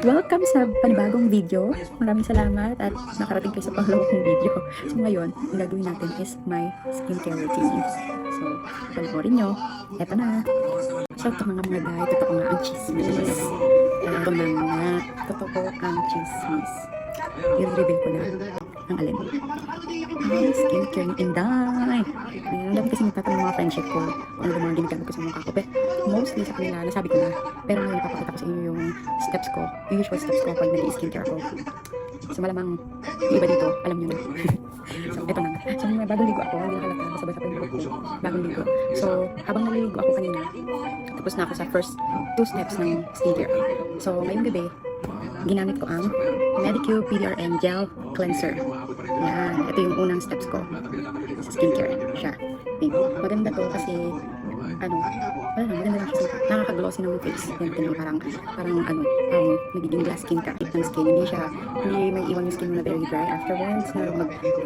Welcome sa panibagong video. Maraming salamat at nakarating kayo sa pangalawang video. So ngayon, ang gagawin natin is my skincare routine. So, panoorin nyo. Eto na. So, ito mga day, totoo nga ang chismis. Ito na nga, totoo ang chismis. I-reveal ko na ang alin. Ay, skincare ni Inday. Ang dami kasi nagtatanong ng mga friendship ko kung ano mga ginagamit ko sa mukha ko. Pero mostly sa kanila, nasabi ko na. Pero ngayon, ipapakita ko sa inyo yung steps ko, yung usual steps ko pag nag-skincare ako. So malamang yung iba dito, alam nyo na. So, eto na nga. So, may bagong ligo ako, hindi nakalata, basta-basta pa yung buhok ko. Bagong ligo. So, habang naliligo ako kanina, tapos na ako sa first 2 steps ng skincare. So, ngayong gabi, ginamit ko ang Medicube PDRN Gel Cleanser. Yan, ito yung unang steps ko sa skincare. Siya. Maganda to kasi wala lang, maganda lang siya. Nakaka-glossy ng face. Yan, ganun, parang nagiging glass skin ka ng skin. Hindi may iwan yung skin mo na very dry afterwards. Na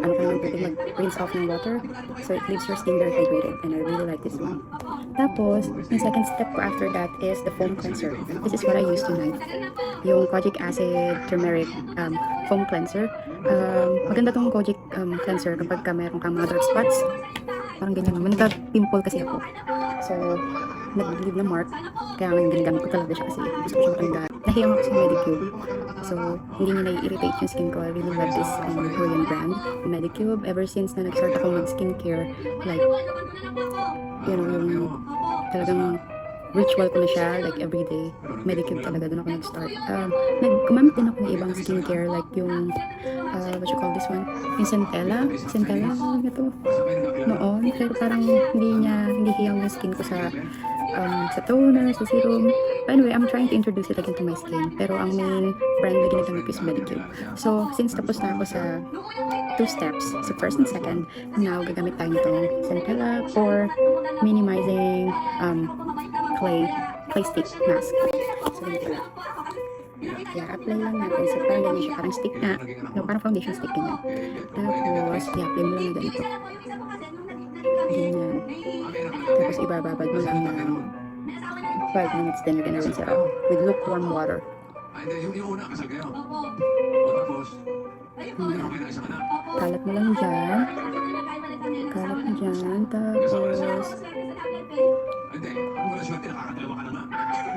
mag-rinse off ng water. So, it leaves your skin very hydrated. And I really like this one. Tapos, yung second step ko after that is the foam cleanser. This is what I use tonight. Yung kojic acid turmeric foam cleanser. Maganda tong kojic cleanser kapag meron kang mga dark spots. Parang ganyan. Nagka-pimple kasi ako. So, nag-leave na mark. Kaya ngayon ginagamit ko talaga siya kasi gusto ko siya matanggal. Nahiyang ako sa Medicube. So, hindi niya nai-irritate yung skin ko. I really love this Korean brand, Medicube. Ever since na nag-start ako mag-skincare, like, yung talagang ritual ko na siya, like everyday. Medicube talaga, doon ako nag-start. Gumamit din ako ng ibang skincare, like yung, what you call this one? Yung Centella, ano to? Noon, pero parang hindi hiyang yung skin ko sa toner, sa serum. But anyway, I'm trying to introduce it again to my skin. Pero ang main brand na ginagamit ko is Medicube. So, since tapos na ako sa 2 steps, so first and second, now gagamit tayo nitong Centella for minimizing clay stick mask. So, ganito lang. Kaya apply lang natin. So, parang ganyan siya. Parang stick na. No, parang foundation stick ganyan. Tapos, i-apply mo lang na ganito. Ganyan. Tapos, ibababad mo lang ng 5 minutes. Then, you're gonna rinse it off with lukewarm water. Ganyan. Kalat mo lang dyan. Tapos,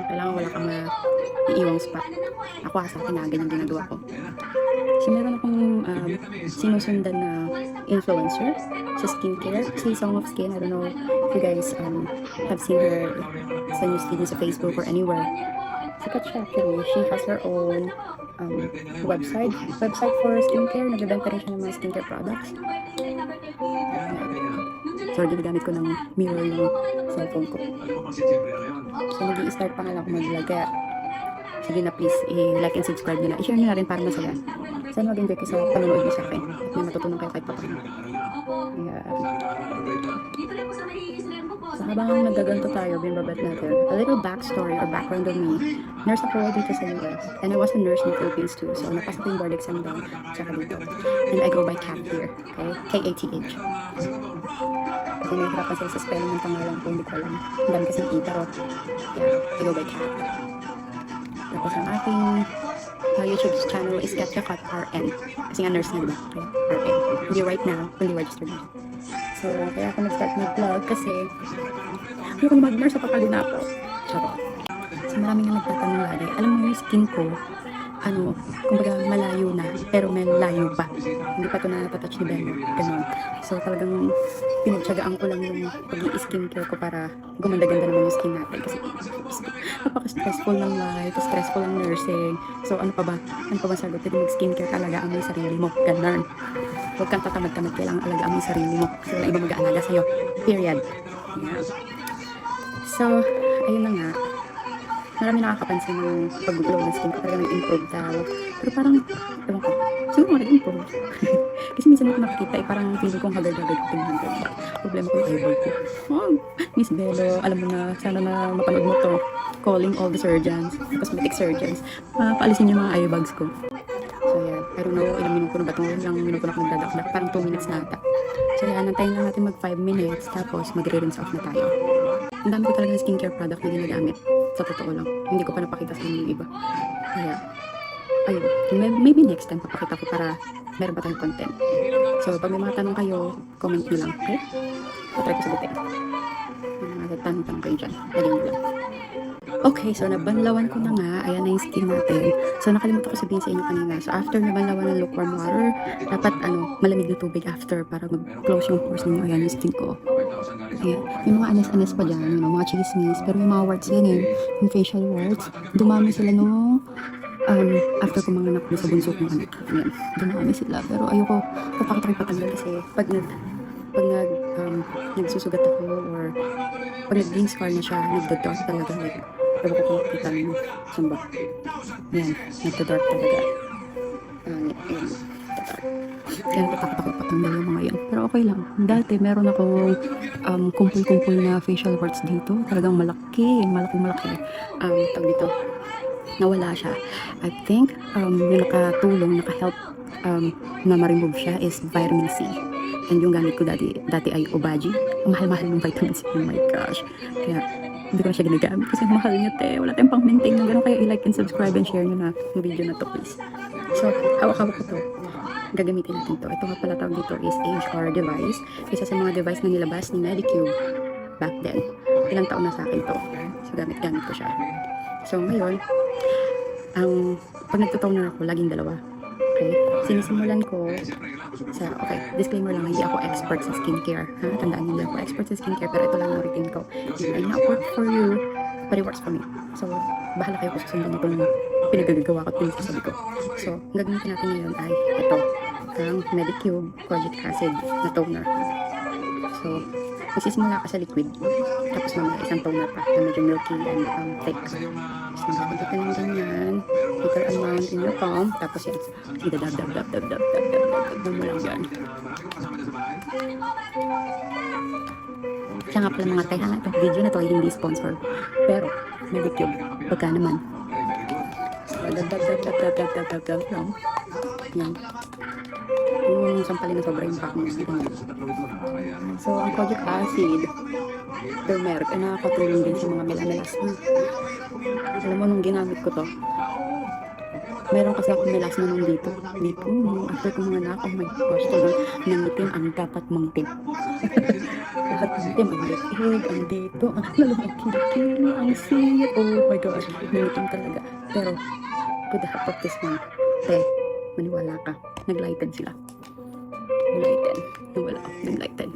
kailangan wala kang iiwang spot. Ako sa akin na ganyan ginagawa ko. So meron akong sinusundan na influencer sa skincare. Si Song of Skin, I don't know if you guys have seen her sa newsfeed sa Facebook or anywhere. Sikat siya actually. She has her own website for skincare. Nagbebenta rin siya ng mga skincare products. So, ginagamit ko ng mirror yung cellphone ko. So, mag-i-start pa nga lang ako mag-vlog. Kaya, sige na please, i-like and subscribe nila. I-share nyo na rin para masaya. Sana mag-enjoy kayo sa panonood nyo sa akin. At may matutunan kayo kahit pa paano. Kaya, so, habang nagaganto tayo, binababat natin. A little backstory or background of me. Nurse ako dito sa US. And I was a nurse in the Philippines too. So, napasok ko yung board exam doon. Tsaka dito. And I go by Kat here. Okay? K-A-T-H. Kasi nahihirapan sila sa spelling ng pangalan ko, hindi ko alam. Ang dami kasing E, pero yeah, I go by Kat. Tapos ang aking YouTube channel is Katja Kat RN. Kasi nga nurse na diba? Okay, RN. Hindi right now, fully registered na. So, kaya ako nag-start mag-vlog kasi ayoko na mag-nurse, papagod na ako. Charot. So, marami nga nagtatanong lagi. Alam mo yung skin ko, kumbaga malayo na, pero may layo pa. Hindi pa ito natatouch ni Bello. Ganun. So, talagang pinagtsagaan ko lang yung pag-i-skincare ko para gumanda-ganda naman yung skin natin. Kasi napaka-stressful ng life, stressful ng nursing. So, ano pa ba sagot? Hindi mag-skincare talaga ang may sarili mo. Ganun. Huwag kang tatamad-tamad, kailangan alagaan mo yung sarili mo. Kasi wala iba mag-aalaga sa'yo. Period. Yeah. So, ayun na nga. Marami nakakapansin ng pag-glow ng skin ko. Talaga nag-improve daw. Pero parang, ewan ko, siguro nga nag-improve. Kasi minsan ako nakikita, parang feeling kong hagad-hagad ko tingnan ko. Problema ko yung eyeball ko. Miss Bello, alam mo na, sana na mapanood mo to. Calling all the surgeons, cosmetic surgeons. Paalisin yung mga eye bags ko. So yan, I don't know, ilang minuto na ba ito? Ilang minuto na ako nagdadakdak. Parang 2 minutes na ata. So yan, nantayin lang natin mag 5 minutes, tapos magre-rinse off na tayo. Ang dami ko talaga ng skincare product na ginagamit. Sa totoo lang. Hindi ko pa napakita sa inyo yung iba. Kaya, ayun, maybe next time papakita ko para meron pa tayong content. So, pag may mga tanong kayo, comment nyo lang, okay? Patry ko sagutin. May mga tanong kayo dyan, lagyan nyo lang. Okay, so nabanlawan ko na nga. Ayan na yung skin natin. So nakalimutan ko sabihin sa inyo kanina. So after nabanlawan ng lukewarm water, dapat malamig na tubig after para mag-close yung pores ninyo. Ayan yung skin ko. Ayan. Yung mga anes-anes pa dyan, mga chismis. Pero yung mga warts yan yung facial warts, dumami sila nung after ko mga anak sa bunso kong anak. Ayan, dumami sila. Pero ayoko papakita ko patanggal kasi pag nagsusugat ako or pag naging scar na siya, nagda-dark talaga. Like, ewan ko kung makikita nyo. Saan ba? Yan, nagda-dark talaga. Yan, nagda-dark. Kaya natakot ako patanggal yung mga yan. Pero okay lang. Dati meron akong kumpul-kumpul na facial warts dito. Talagang malaki. Tawag dito. Nawala siya. I think yung nakatulong, naka-help na ma-remove siya is vitamin C. And yung gamit ko dati ay Obagi. Ang mahal-mahal ng vitamin C. Oh my gosh. Kaya hindi ko na siya ginagamit kasi mahal niya wala tayong pang-maintain ng gano'n. Kaya i-like and subscribe and share nyo na yung video na to please. So, hawak-hawak ko to. Gagamitin natin to. Ito nga pala tawag dito is HR device. Isa sa mga device na nilabas ni Medicube back then. Ilang taon na sa akin to. So, gamit ko siya. So, ngayon, pag nagtotoner ako, laging dalawa. Okay? Sinisimulan ko okay, disclaimer lang, hindi ako expert sa skincare. Ha? Tandaan niyo, hindi ako expert sa skincare, pero ito lang ang routine ko. It may not work for you, but it works for me. So, bahala kayo kung susundan itong pinagagawa ko at pinasasabi ko. So, ang gagamitin natin ngayon ay ito, ang Medicube Kojic Acid na toner. So, magsisimula ka sa liquid, tapos mamaya isang toner pa na medyo milky and thick. So, nakapunta ka ng ganyan, equal amount in your palm, tapos yan, idadab mo lang dyan. Siya nga pala mga tayo, itong video na to ay hindi sponsor, pero Medicube, pagka naman. So, dab lang. Yan. Yung sampalin na sobra yung pack mo. So, ang kojic acid, turmeric, ay nakakatulong din sa mga melasma. Alam mo, nung ginamit ko to, meron kasi akong melasma nung dito. After kong mga anak, oh my gosh, talagang nangitim ang dapat mangtim. Lahat ng itim, ang leeg, ang dito, ang lalang kilikili, ang siyat, oh my gosh, nangitim talaga. Pero, with the help of this one, maniwala ka, naglighten sila. Naglighten.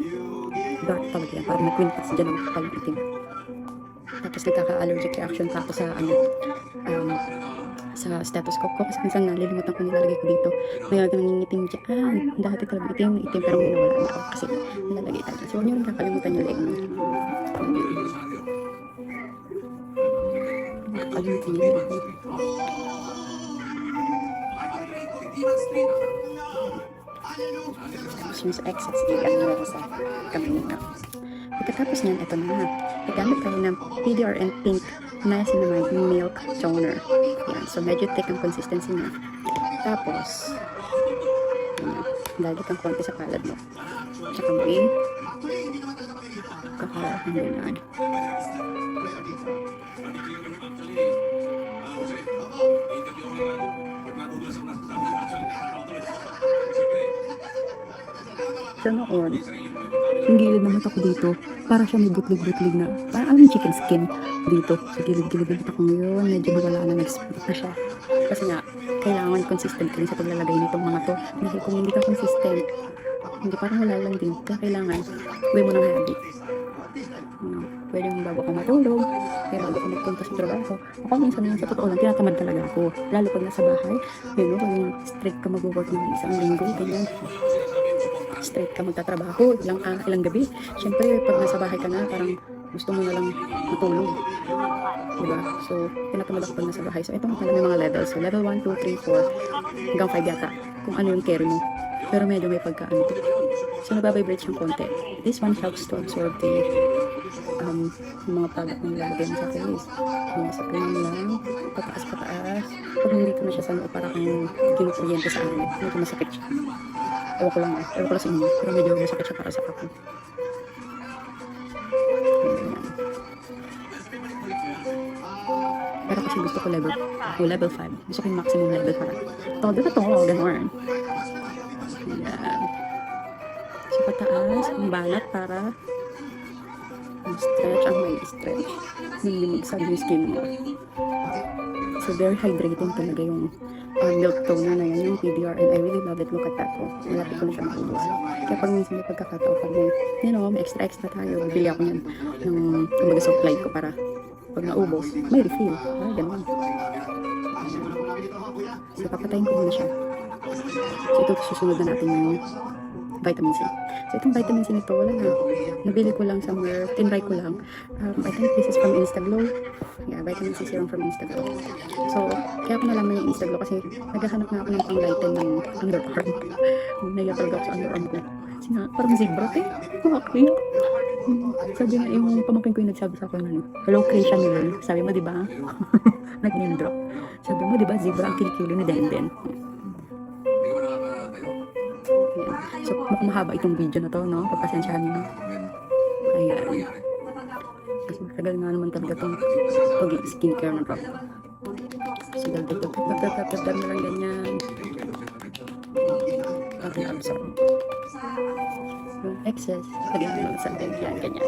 Dark talaga yan, parang nakwintas dyan ang kapalang itim. Tapos nagkaka-allergic reaction pa ako sa sa stethoscope ko kasi minsan nalilimutan ko nilalagay ko dito. May nangingitim dyan. Dati talaga itim pero ngayon wala na ako kasi nilalagay talaga. So huwag nyo rin kakalimutan yung leg mo. Nakalimutan yung leg mo. Tapos yung sa excess, iyan mo rin sa kamay na. Pagkatapos niyan, ito na. Nagamit tayo ng PDRN Pink Niacinamide Milk Toner. Yan. So, medyo thick ang consistency niya. Tapos, lagi kang konti sa palad mo. Tsaka mo kakaroon ng ganyan. So, noon, yung gilid ng mata ko dito, para siya may butlig-butlig na, parang yung chicken skin dito. Sa gilid-gilid ng mata ko ngayon, medyo wala na, nag-split na siya. Kasi nga, kailangan consistent ka rin sa paglalagay nitong mga to. Dahil kung hindi ka consistent, hindi parang wala lang din. Kaya kailangan, gawin mo ng habit. Pwede mong bago ka matulog, kaya bago ka magpunta sa trabaho. Ako minsan sa totoo lang, tinatamad talaga ako. Lalo pag nasa bahay, yun, kung straight ka mag-work ng isang linggo, ganyan. Straight ka magtatrabaho, ilang gabi. Siyempre, pag nasa bahay ka na, parang gusto mo na lang matulog. Diba? So, tinatamad ako pag nasa bahay. So, ito nga pala may mga levels. So, level 1, 2, 3, 4, hanggang 5 yata. Kung ano yung carry mo. Pero medyo may pagkaan ito. So, nababibrate siyang konti. This one helps to absorb the mga product na nilalagay mo sa face. Sa pinang lang, pataas-pataas. Pag hindi ko na siya sa noo, parang kinukuryente sa amin. Medyo masakit siya. Ewan ko lang sa inyo. Pero medyo masakit siya para sa akin. Pero kasi gusto ko level 5. Gusto ko yung maximum level para todo na to, ganun. Ayan. So, pataas ang balat para stretch ang may stretch. Nililigsan yung skin mo. So, very hydrating talaga yung milk toner na yun, yung PDR, and I really love it. Look at that po. Malapit ko na siya maubos. Kaya pag minsan may pagkakataon, pag may, may extra tayo, bibili ako yan ng kumbaga supply ko para pag naubos, may refill. Ganun. So, papatayin ko muna siya. So, ito susunod na natin yung vitamin C. So, itong vitamin C nito, wala na. Nabili ko lang somewhere, tinry ko lang. I think this is from Instaglow. Yeah, vitamin C serum from Instaglow. So, kaya ko nalaman yung Instaglow kasi naghahanap na ako ng pang-lighten ng underarm. Naiya talaga ako sa underarm ko. Kasi nga, parang zebra eh. Okay. Sabi nga, yung pamangkin ko yung nagsabi sa akin, hello, Christian yun. Sabi mo, di ba? Nag-name drop. Sabi mo, di ba, zebra ang kilikili ni Denden. Ayan. So, mukhang mahaba itong video na to, no? Pagpasensyahan nyo. Ayan. Kasi matagal nga naman talaga itong pag-skincare na to. So, dagdag na lang ganyan. Ating absorb. Yung excess, lagyan mo lang sa ganyan, ganyan.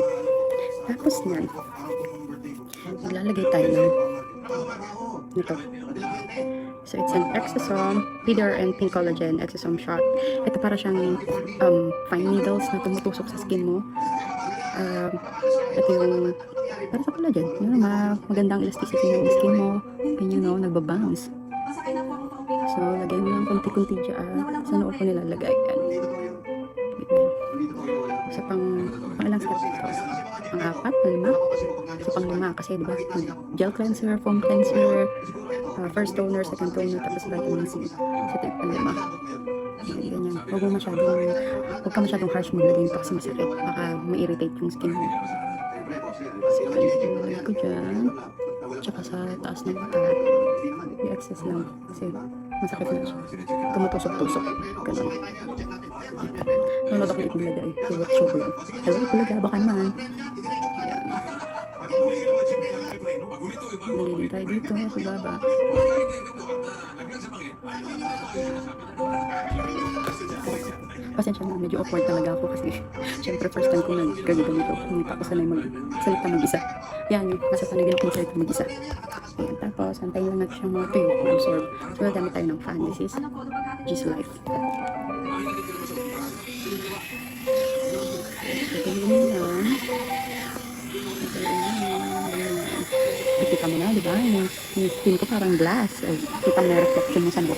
Tapos yan, maglalagay tayo ng ito. So, it's an Exosome Leader and Pink Collagen Exosome Shot. Ito para siyang fine needles na tumutusok sa skin mo. Ito yung para sa collagen. Yun, magandang elasticity ng skin mo. Ganyan, no? Nagbabounce. So, lagay mo lang konti-konti dyan. Sa noo ko nilalagay yan. So, pang ilang step ito? Pang-4, pang-5? So, pang-5 kasi, diba? Gel cleanser, foam cleanser, first toner, second toner, tapos vitamin C. So, ito yung pang-5. Ganyan. Huwag ka masyadong harsh maglagay ito kasi masakit. Baka ma-irritate yung skin mo. So, ganyan ko dyan. Tsaka sa taas ng mata. I-access lang. Kasi masakit na siya. Tumutusok-tusok. Ganun. Nanood ako itong lagay. Hello, chocolate. Hello, talaga. Baka naman. Ayan. Nalilin tayo dito sa baba. Pasensya na, medyo awkward talaga ako kasi syempre first time ko nag-ganito. Hindi pa ako sanay magsalita mag-isa. Yan, kasi sanay din ako magsalita mag-isa. Ayan, tapos antayin lang natin siyang mga tuyo absorb. So, nagamit tayo ng fan. This is G's Life. Ito yun lang. Kita mo na, di ba? Yung skin ko parang glass. Ay, kita mo na reflection mo sa noo.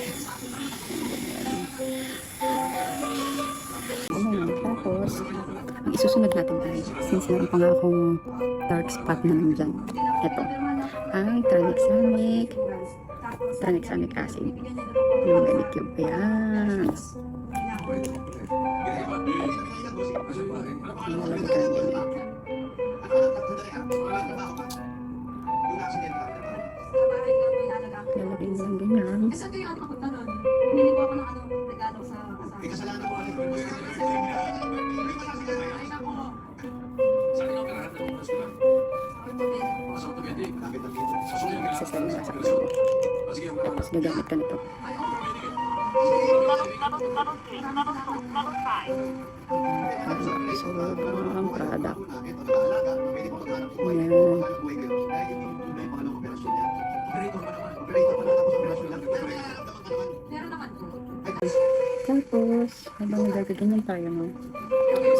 Tapos, ang isusunod natin ay, since meron pa nga akong dark spot na lang dyan, ito, ang tranexamic acid. Yung Medicube. Ayan. Nalagay ka lang ganyan. Lalagay mo lang ganyan. Hindi po ako ng regalo sa kasama. Sasali sa sakit mo. Tapos gagamit ka nito. So, ang product. Ayan. Tapos, habang nagagaganyan tayo, no?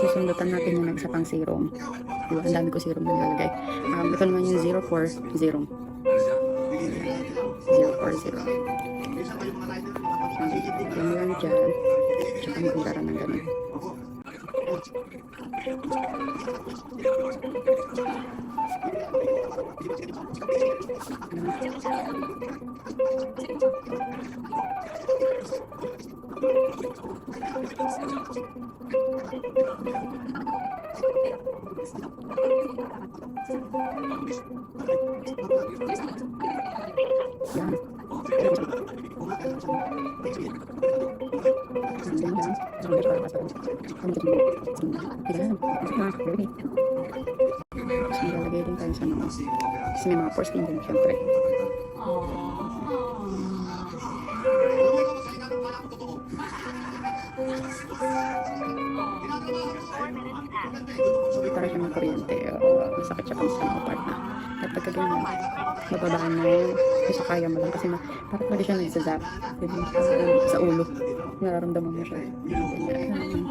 Susundutan natin yung isa pang serum. Diba? Ang dami ko serum na nilalagay. Ito naman yung 040 serum. 040 serum. Yung lang dyan. Tsaka magkara ng ganun. Ilalagay din tayo sa noo. Kasi may mga pores din dyan, syempre. Para siya ng kuryente. Masakit siya kung saan part na. At pagka ganyan, mababaan mo kasi kaya mo lang kasi parang lagi siya nagsazap sa ulo. Nararamdaman mo siya. Ganyan.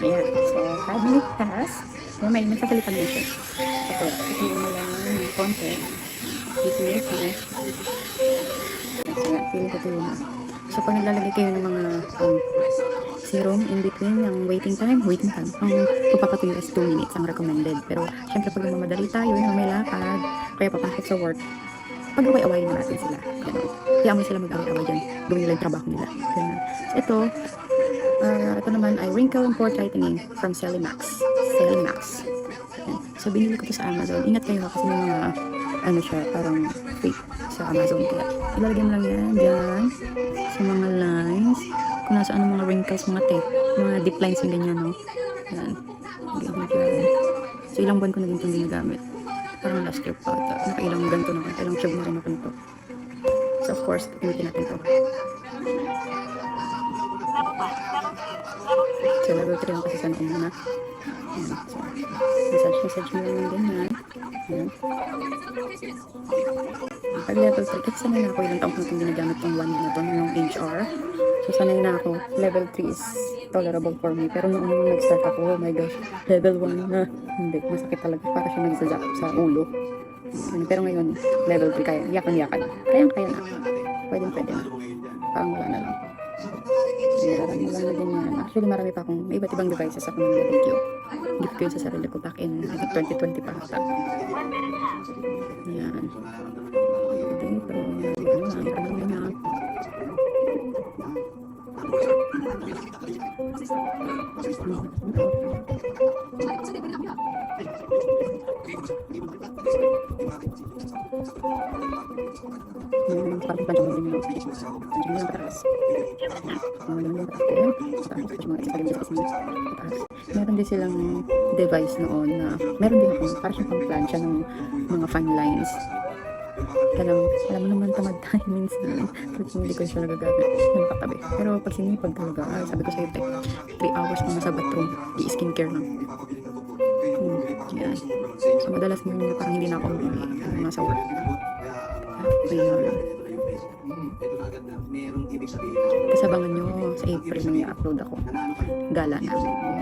Ayan, so 5 minutes pass. So, may nagsasalitan din siya. Ito, ito mo lang yung konti. 8 minutes na. So, yan, feeling ko ito yun. So, pag naglalagay kayo ng mga serum in between yung waiting time, ang pagpapatuyo is 2 minutes ang recommended. Pero, syempre pag mamadali tayo, yung may lakad, kaya papasok sa work, pag-away-awayin na natin sila. Ganun. Kaya mo sila mag-away-away dyan. Gawin nila yung trabaho nila. Ganun. So, ito naman ay Wrinkle and Pore Tightening from Celimax. Celimax. Yan. So, binili ko to sa Amazon. Ingat kayo kasi may mga, ano siya, parang fake sa Amazon. Kaya, ilalagyan mo lang yan dyan sa mga lines. Kung nasaan ang mga wrinkles, mga mga deep lines yung ganyan, no? Yan. Ganyan. So, ilang buwan ko na din itong ginagamit. Parang last year pa ata. Nakailang ganito na. Ilang tube na rin ako nito. So, of course, gamitin natin ito. So, level 3 lang kasi sa noong muna. Ayan. So, massage mo lang ng ganyan. Ayan. Pag level 3, kasi sanay na ako ilang taong ko natin ginagamit yung 1 na ito, yung HR. So, sanay na ako. Level 3 is tolerable for me. Pero noong nag-start ako, oh my gosh, level 1 na. Hindi, masakit talaga. Para siya nagsazap sa ulo. Pero ngayon, level 3 kaya. Yakan-yakan. Kaya na. Pwede na. Parang wala na lang. Nararamdaman mo lang na ganyan. Actually, marami pa akong, may iba't ibang devices ako ng video. Gift ko yun sa sarili ko back in, I think 2020 pa ata. Yan. Dito. Ano lang. Parang panjang din mo. Panjang lang pataas. Meron din silang device noon na meron din ako para siyang pang-plancha ng mga fan lines. Alam mo naman tamad tayo minsan. Pero hindi ko siya nagagamit na nakatabi. Pero pag sinipag talaga, sabi ko sa'yo, 3 hours na sa bathroom, i-skincare lang. Yan. So madalas mo yun parang hindi na ako nasa work. Ayun. Kasabangan nyo sa April may i-upload ako. Gala na. Maraming salamat.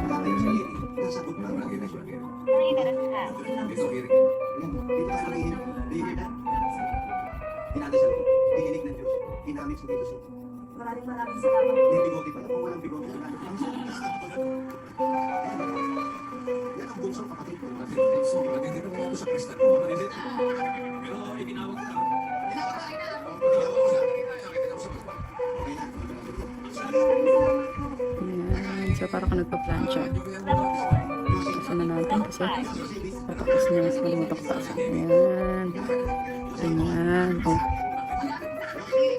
Ayan. So, parang ka nagpa-plancha. Kasi na natin kasi patapos na. Malimutan ko pa. Ayan. Ayan. Oh.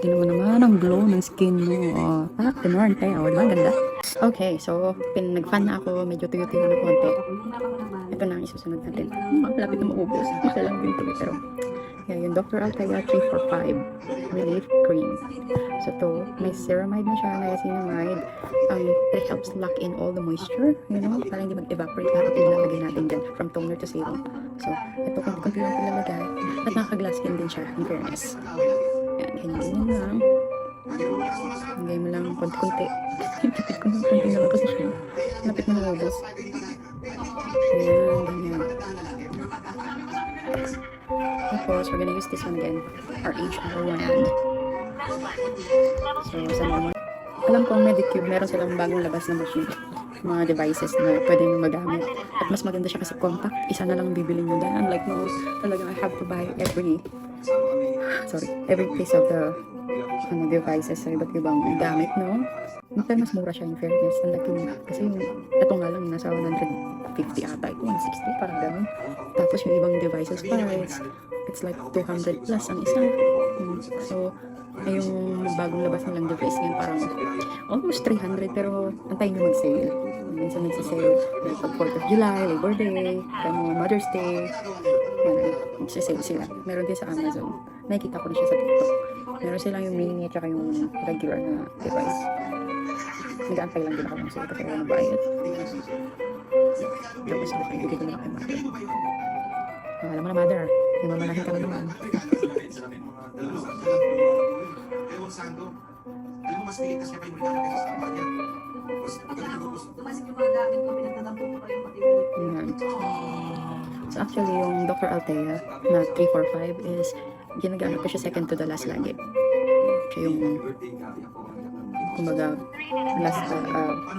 Tingnan mo naman ang glow ng skin mo. Oh. Tinurn tayo. Diba? Ganda. Okay. So, nag-fan na ako. Medyo tuyo-tuyo na konti. Ito na ang isusunod natin. Malapit na maubos. Makalang din ito. Pero, yeah, yung Dr. Altaya 345 Relief Cream. So, to may ceramide na siya, niacinamide. It helps lock in all the moisture, you know, para hindi mag-evaporate lahat at ilalagay natin dyan from toner to serum. So, ito kunti lang ilalagay. At nakaka-glass skin din siya, in fairness. Yan, ganyan lang. Lagay mo lang konti-konti. Lapit ko ng konti na lang kasi siya. Lapit na maubos. Ayan, ganyan. Tapos, we're gonna use this one again. Our HR wand. So, saan mo? Alam ko ang Medicube, meron silang bagong labas na machine. Mga devices na pwede nyo magamit. At mas maganda siya kasi compact. Isa na lang bibili nyo dahil unlike most, talagang I have to buy every piece of the devices sa iba't ibang gamit, no? Pero mas mura siya in fairness. Unlike yung, kasi yung, ito nga lang, nasa 150 ata ito, 160, parang ganun. Tapos yung ibang devices pa, it's like 200 plus ang isa. So, ay yung bagong labas nilang device ngayon, parang almost 300, pero antayin nyo mag-sale. Minsan nagsisale, like pag 4th of July, Labor Day, Mother's Day, nagsisale sila. Meron din sa Amazon. Nakikita ko na siya sa TikTok. Meron silang yung mini at saka yung regular na device. Nag-aantay lang din ako ng sale kasi wala nang bayad. Tapos bigay ko na lang kay mother. Alam mo na mother, yung mamanahin ka na naman. Mas pilitas niya pa yung mga kaysa sa kampanya. Tumasik yung mga gamit ko, pinagtatampok ko pa yung matibili. Yan. So actually, yung Dr. Altea na 345 is ginagamit ko siya second to the last lagi. Siya yung kumbaga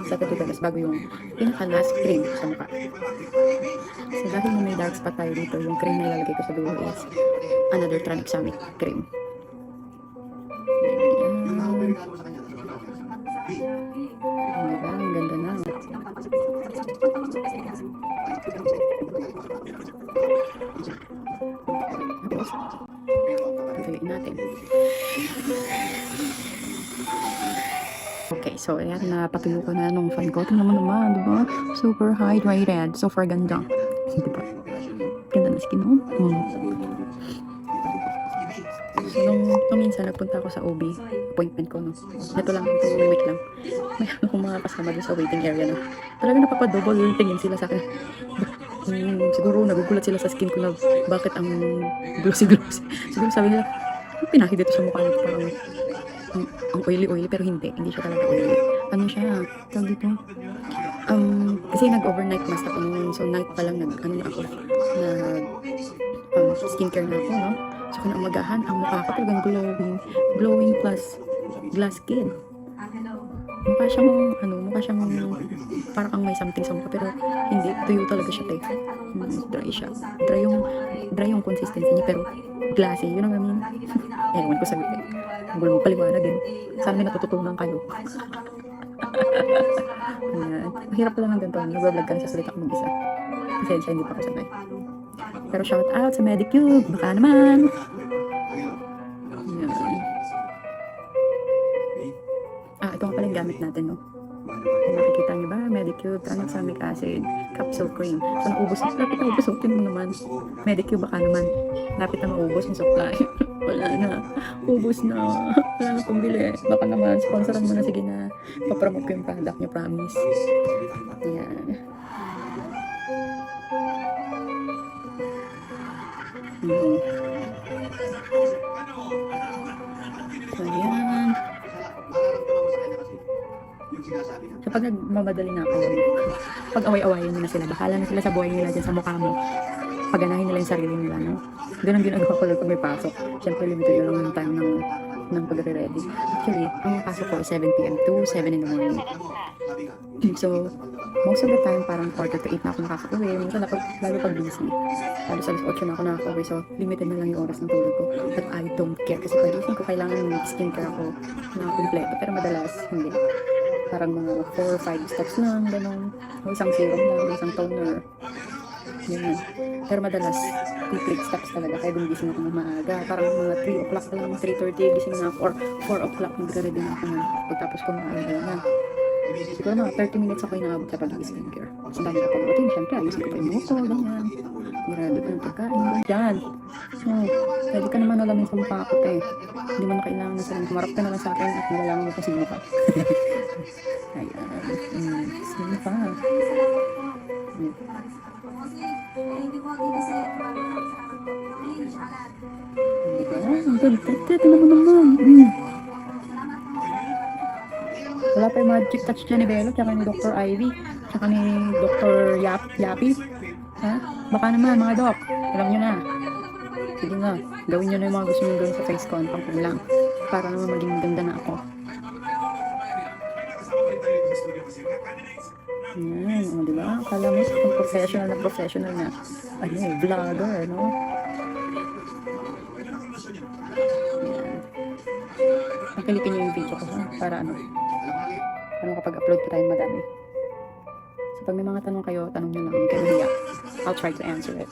second to the last bago yung pinaka-last cream sa mukha. So dahil may dark spot tayo dito, yung cream na ilalagay ko sa dulo is another tranexamic cream. Diba? Ang ganda na. Tapos, patuloy natin. Okay, so ayan, napatuyo ko na nung fan ko. Tingnan mo naman, diba? Super hydrated. Super ganda. Diba? Ganda na skin, no? So, nung minsan, nagpunta ako sa OB, appointment ko, no? Ito lang, ito week lang. Mayroon akong mga kasama doon sa waiting area, no? Talaga napapadouble yung tingin sila sa akin. Siguro nagugulat sila sa skin ko na bakit ang glossy-glossy. Siguro sabi nila, pinahi dito sa mukha nito, parang ang oily-oily, pero hindi siya talaga oily. Ano siya? Tawag dito? Kasi nag-overnight mask ako noon, so night pa lang skincare na ako, no? So kung umagahan, ang mukha ko talagang glowing plus glass skin. Mukha siyang parang ang may something sa mukha, pero hindi, tuyo talaga siya, te. Dry siya. Dry yung consistency niya, pero glassy, yun ang I mean. Ewan ko sabi, ang gulo mo paliwanag din. Sana may natututunan kayo. Ayan. Mahirap lang ng ganito, nag-vlog ka na sa salita ko mag-isa. Pasensya, hindi pa ako sanay. Pero shout out sa Medicube, baka naman. Ayan. Ito nga pala yung gamit natin, no? Nakikita niyo ba? Medicube, tranexamic acid, capsule cream. So, naubos na. Lapit na ubos. Tingnan mo naman. Medicube, baka naman. Lapit na maubos yung supply. Wala na. Ubos na. Wala na pong bili. Baka naman, sponsoran mo na. Sige na. Papromote ko yung product niyo, promise. Ayan. So, ayan. So, pag nagmamadali na kayo, pag away-awayin nyo na sila, bahala na sila sa buhay nila dyan sa mukha mo. Paganahin nila yung sarili nila, no? Ganun ginagawa ko lang pag may pasok. Siyempre, limited na lang yung time ng pag-ready. Actually, ang pasok ko is 7 p.m. to 7 in the morning. So, most of the time, parang 4 to 8 na ako nakaka-uwi. Minsan, lalo pag busy. Lalo sa 8 na ako nakaka-uwi. So, limited na lang yung oras ng tulog ko. But I don't care. Kasi pagising ko, kailangan skincare ako na kompleto. Pero madalas, hindi. Parang mga 4 or 5 steps lang, gano'n. O isang serum lang, isang toner. Ganyan. Pero madalas, complete steps talaga. Kaya gumigising ako ng maaga. Parang mga 3 o'clock pa lang, 3:30, gising na ako. Or 4 o'clock, nagre-ready na ako na. Pagtapos ko na na. Siguro mga 30 minutes ako inaabot sa pag-skincare. Sa dami na pag-routine, syempre, ayusin ko pa yung muko, ganyan. Grabe ko ng pagkain. Yan. So, pwede ka naman alamin sa mukha ko, te. Hindi mo na kailangan na sabihin. Kumarap ka naman sa akin at nalalaman mo kung sino ka. Ayan. Sino pa? Diba? Ang ganda. Tingnan mo naman. Wala pa yung magic touch dyan ni Belo, tsaka ni Dr. Ivy, tsaka ni Dr. Yapi. Ha? Baka naman, mga doc. Alam nyo na. Sige nga, gawin nyo na yung mga gusto nyo gawin sa face ko. Pang lang. Para naman maging ganda na ako. Yan, o diba? Kala mo sa professional na vlogger, no? Yan. Kilipin niyo yung video ko ha, para makapag-upload pa tayo madami. So pag may mga tanong kayo, tanong nyo lang, hindi kayo hiya. I'll try to answer it.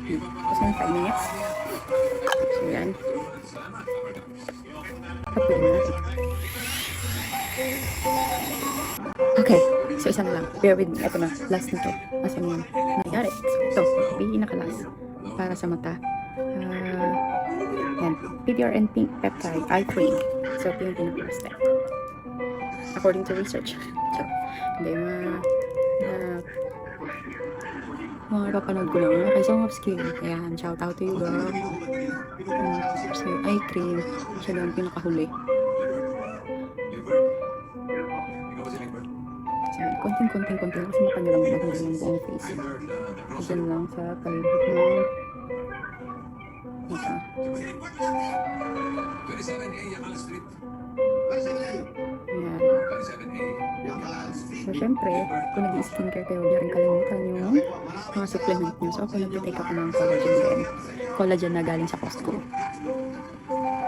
Tapos may 5 minutes. So yan. Upload na natin. Okay, so isa na lang. Bear with me. Ito na, last na to. Asa mo nangyari. So, ito, pinaka-last. Para sa mata. Yan. PDRN pink peptide eye cream. So, ito yung pinaka-last step. According to research. So, hindi, napanood ko lang. Okay, Song of Skin. Ayan, shout out to you, girl. So, yung eye cream. Siya lang pinakahuli. So, konting lang kasi mata nyo lang maganda ng buong face. Diyan lang sa palibot ng mata. Ayan. So, syempre, kung nag-skincare kayo, huwag rin kalimutan yung mga supplement nyo. So, ako nag-take ako ng collagen din. Collagen na galing sa Costco.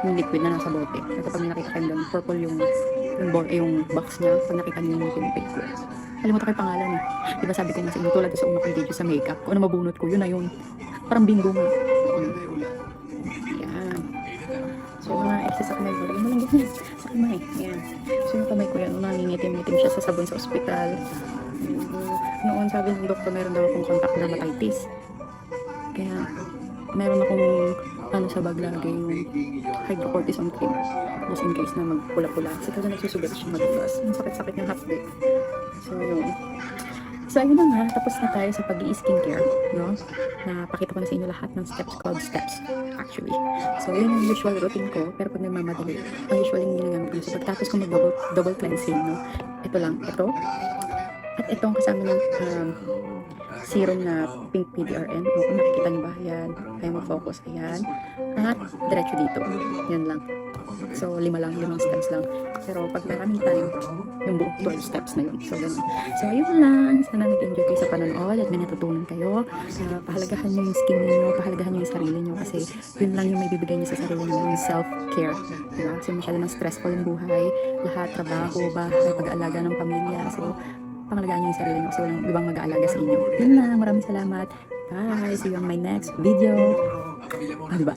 Yung liquid na nasa bote. At pag nakita kayo doon, purple yung box niya. Pag nakita niyo yung pinipig ko. Kalimutan ko yung pangalan eh. Diba sabi ko nga sa inyo, tulad sa una kong video sa makeup, kung ano mabunot ko, yun na yun. Parang bingo nga. Yan. So, mga excess sa kamay ko. Lagyan mo lang ganyan. Sa kamay. Yan. So, yung kamay ko yan, nangingitim-ngitim siya sa sabon sa ospital. Noon sabi ng doktor, meron daw akong contact dermatitis. Kaya, meron akong sa bag lagi yung hydrocortisone cream. Just in case na magpula-pula. Kasi nagsusugat siya madulas. Ang sakit-sakit ng hapde. So, yun. So, ayun na nga. Tapos na tayo sa pag-i-skincare. No? Napakita ko na sa inyo lahat ng steps called steps. Actually. So, yun yung usual routine ko. Pero pag nagmamadali, ang usual yung ginagamit ko. So, pagtapos ko mag-double cleansing, no? Ito lang. Ito. At itong kasama ng serum na pink PDRN. Kung nakikita nyo ba? Ayan. Kaya mag-focus. Ayan. At diretso dito. Yan lang. So, 5 steps lang. Pero pag maraming time, yung buong 12 steps na yun. So, ganun. So, ayun lang. Sana nag-enjoy kayo sa panonood at may natutunan kayo. Pahalagahan nyo yung skin niyo, pahalagahan nyo yung sarili nyo kasi yun lang yung may bibigay nyo sa sarili nyo, yung self-care. Diba? Kasi masyado ng stressful yung buhay. Lahat, trabaho, bahay, pag-aalaga ng pamilya. So, pangalagaan nyo yung sarili nyo kasi walang ibang mag-aalaga sa inyo. Yun lang. Maraming salamat. Bye. See you on my next video. Diba?